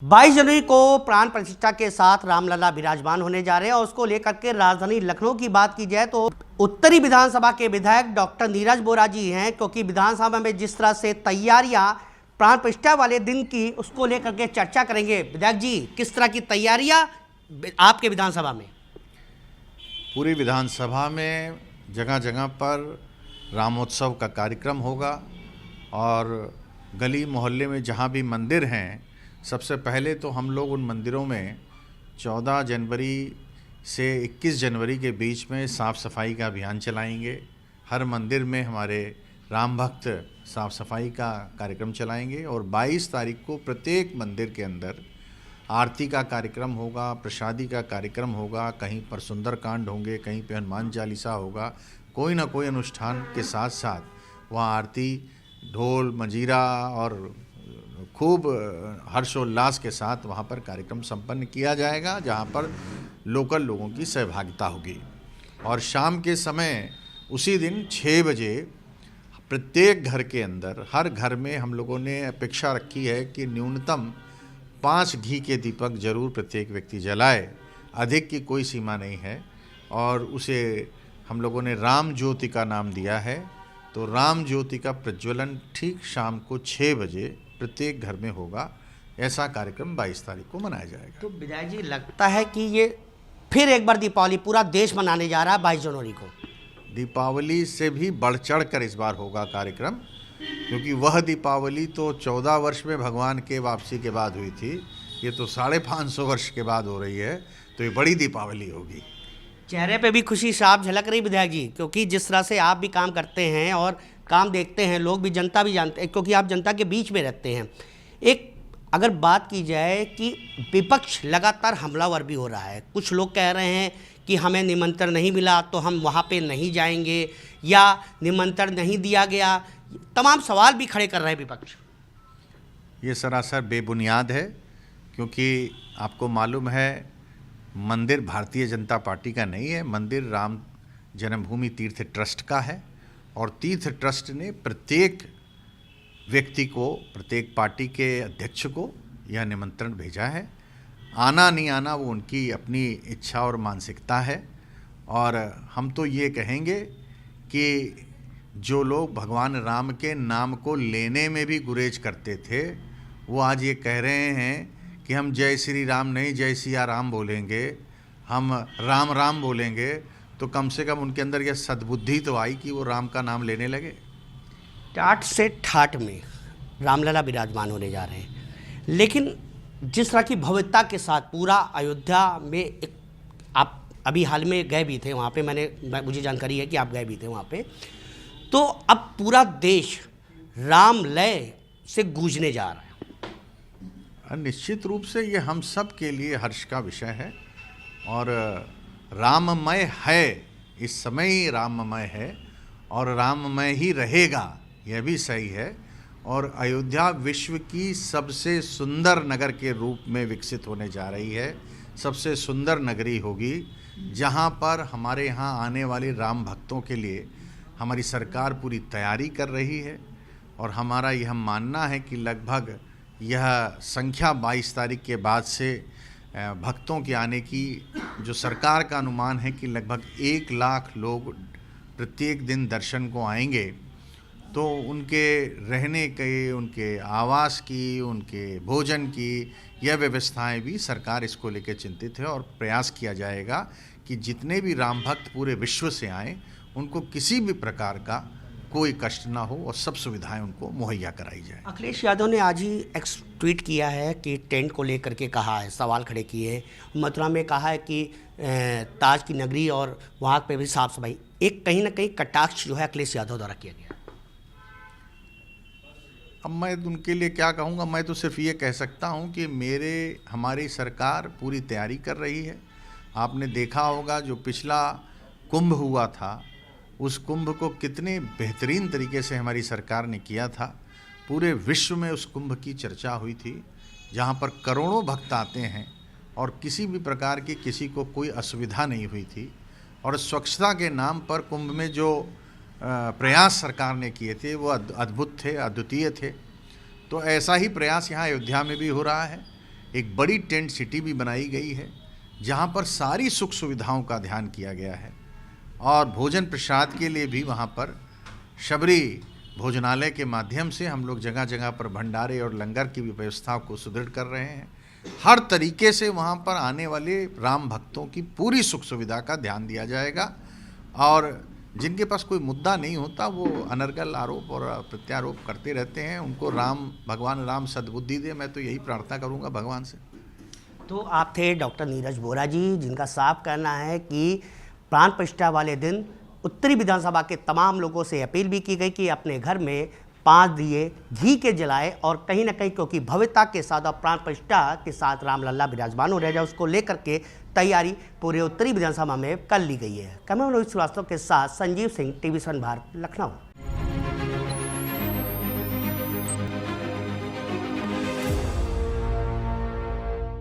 22 जनवरी को प्राण प्रतिष्ठा के साथ रामलला विराजमान होने जा रहे हैं और उसको लेकर के राजधानी लखनऊ की बात की जाए तो उत्तरी विधानसभा के विधायक डॉक्टर नीरज बोरा जी हैं, क्योंकि विधानसभा में जिस तरह से तैयारियां प्राण प्रतिष्ठा वाले दिन की उसको लेकर के चर्चा करेंगे। विधायक जी, किस तरह की तैयारियां आपके विधानसभा में? पूरी विधानसभा में जगह जगह पर रामोत्सव का कार्यक्रम होगा और गली मोहल्ले में जहाँ भी मंदिर हैं, सबसे पहले तो हम लोग उन मंदिरों में 14 जनवरी से 21 जनवरी के बीच में साफ़ सफाई का अभियान चलाएंगे। हर मंदिर में हमारे राम भक्त साफ़ सफाई का कार्यक्रम चलाएंगे और 22 तारीख को प्रत्येक मंदिर के अंदर आरती का कार्यक्रम होगा, प्रसादी का कार्यक्रम होगा, कहीं पर सुंदरकांड होंगे, कहीं पर हनुमान चालीसा होगा। कोई ना कोई अनुष्ठान के साथ साथ वहाँ आरती, ढोल मंजीरा और खूब हर्षोल्लास के साथ वहाँ पर कार्यक्रम संपन्न किया जाएगा, जहाँ पर लोकल लोगों की सहभागिता होगी। और शाम के समय उसी दिन 6 बजे प्रत्येक घर के अंदर, हर घर में हम लोगों ने अपेक्षा रखी है कि न्यूनतम 5 घी के दीपक जरूर प्रत्येक व्यक्ति जलाए। अधिक की कोई सीमा नहीं है और उसे हम लोगों ने राम ज्योति का नाम दिया है। तो राम ज्योति का प्रज्वलन ठीक शाम को 6 बजे प्रत्येक घर में होगा। ऐसा कार्यक्रम 22 तारीख को मनाया जाएगा। तो विधायक जी, लगता है कि ये फिर एक बार दीपावली पूरा देश मनाने जा रहा है 22 जनवरी को। दीपावली से भी बढ़ चढ़ कर इस बार होगा कार्यक्रम, क्योंकि वह दीपावली तो 14 वर्ष में भगवान के वापसी के बाद हुई थी, ये तो 550 वर्ष के बाद हो रही है, तो ये बड़ी दीपावली होगी। चेहरे पे भी खुशी साफ झलक रही विधायक जी, क्योंकि जिस तरह से आप भी काम करते हैं और काम देखते हैं, लोग भी, जनता भी जानते हैं, क्योंकि आप जनता के बीच में रहते हैं। एक अगर बात की जाए कि विपक्ष लगातार हमलावर भी हो रहा है, कुछ लोग कह रहे हैं कि हमें निमंत्रण नहीं मिला तो हम वहाँ पे नहीं जाएंगे, या निमंत्रण नहीं दिया गया, तमाम सवाल भी खड़े कर रहे हैं विपक्ष। ये सरासर बेबुनियाद है, क्योंकि आपको मालूम है मंदिर भारतीय जनता पार्टी का नहीं है, मंदिर राम जन्मभूमि तीर्थ ट्रस्ट का है और तीर्थ ट्रस्ट ने प्रत्येक व्यक्ति को, प्रत्येक पार्टी के अध्यक्ष को यह निमंत्रण भेजा है। आना नहीं आना वो उनकी अपनी इच्छा और मानसिकता है। और हम तो ये कहेंगे कि जो लोग भगवान राम के नाम को लेने में भी गुरेज करते थे, वो आज ये कह रहे हैं कि हम जय श्री राम नहीं जय सिया राम बोलेंगे, हम राम राम बोलेंगे। तो कम से कम उनके अंदर यह सद्बुद्धि तो आई कि वो राम का नाम लेने लगे। टाट से ठाट में रामलला विराजमान होने जा रहे हैं, लेकिन जिस तरह की भव्यता के साथ पूरा अयोध्या में एक, आप अभी हाल में गए भी थे वहाँ पे, मुझे जानकारी है कि आप गए भी थे वहाँ पे, तो अब पूरा देश रामलय से गूंजने जा रहा है। निश्चित रूप से ये हम सब के लिए हर्ष का विषय है और राममय है, इस समय ही राममय है और राममय ही रहेगा, यह भी सही है। और अयोध्या विश्व की सबसे सुंदर नगर के रूप में विकसित होने जा रही है, सबसे सुंदर नगरी होगी, जहां पर हमारे यहाँ आने वाले राम भक्तों के लिए हमारी सरकार पूरी तैयारी कर रही है। और हमारा यह मानना है कि लगभग यह संख्या 22 तारीख के बाद से भक्तों के आने की जो सरकार का अनुमान है कि लगभग 1 लाख लोग प्रत्येक दिन दर्शन को आएंगे। तो उनके रहने के, उनके आवास की, उनके भोजन की यह व्यवस्थाएं भी सरकार इसको लेकर चिंतित है और प्रयास किया जाएगा कि जितने भी राम भक्त पूरे विश्व से आएँ उनको किसी भी प्रकार का कोई कष्ट ना हो और सब सुविधाएं उनको मुहैया कराई जाए। अखिलेश यादव ने आज ही एक ट्वीट किया है कि टेंट को लेकर के कहा है, सवाल खड़े किए हैं। मथुरा में कहा है कि ताज की नगरी और वहाँ पे भी साफ सफाई, एक कहीं ना कहीं कटाक्ष जो है अखिलेश यादव द्वारा किया गया। अब मैं उनके लिए क्या कहूँगा, मैं तो सिर्फ ये कह सकता हूँ कि हमारी सरकार पूरी तैयारी कर रही है। आपने देखा होगा जो पिछला कुंभ हुआ था, उस कुंभ को कितने बेहतरीन तरीके से हमारी सरकार ने किया था। पूरे विश्व में उस कुंभ की चर्चा हुई थी, जहाँ पर करोड़ों भक्त आते हैं और किसी भी प्रकार की किसी को कोई असुविधा नहीं हुई थी। और स्वच्छता के नाम पर कुंभ में जो प्रयास सरकार ने किए थे वो अद्भुत थे, अद्वितीय थे। तो ऐसा ही प्रयास यहाँ अयोध्या में भी हो रहा है एक बड़ी टेंट सिटी भी बनाई गई है जहाँ पर सारी सुख सुविधाओं का ध्यान किया गया है। और भोजन प्रसाद के लिए भी वहाँ पर शबरी भोजनालय के माध्यम से हम लोग जगह जगह पर भंडारे और लंगर की व्यवस्थाओं को सुदृढ़ कर रहे हैं। हर तरीके से वहाँ पर आने वाले राम भक्तों की पूरी सुख सुविधा का ध्यान दिया जाएगा। और जिनके पास कोई मुद्दा नहीं होता वो अनर्गल आरोप और प्रत्यारोप करते रहते हैं, उनको भगवान राम सद्बुद्धि दे। मैं तो यही प्रार्थना करूँगा भगवान से। तो आप थे डॉक्टर नीरज बोरा जी, जिनका साफ कहना है कि प्राण प्रतिष्ठा वाले दिन उत्तरी विधानसभा के तमाम लोगों से अपील भी की गई कि अपने घर में 5 दिए घी के जलाए, और कहीं ना कहीं क्योंकि भव्यता के साथ और प्राण प्रतिष्ठा के साथ रामलला विराजमान हो रह जाए, उसको लेकर के तैयारी पूरे उत्तरी विधानसभा में कर ली गई है। कैमरामैन रोहित श्रीवास्तव के साथ संजीव सिंह, TV7 भारत, लखनऊ।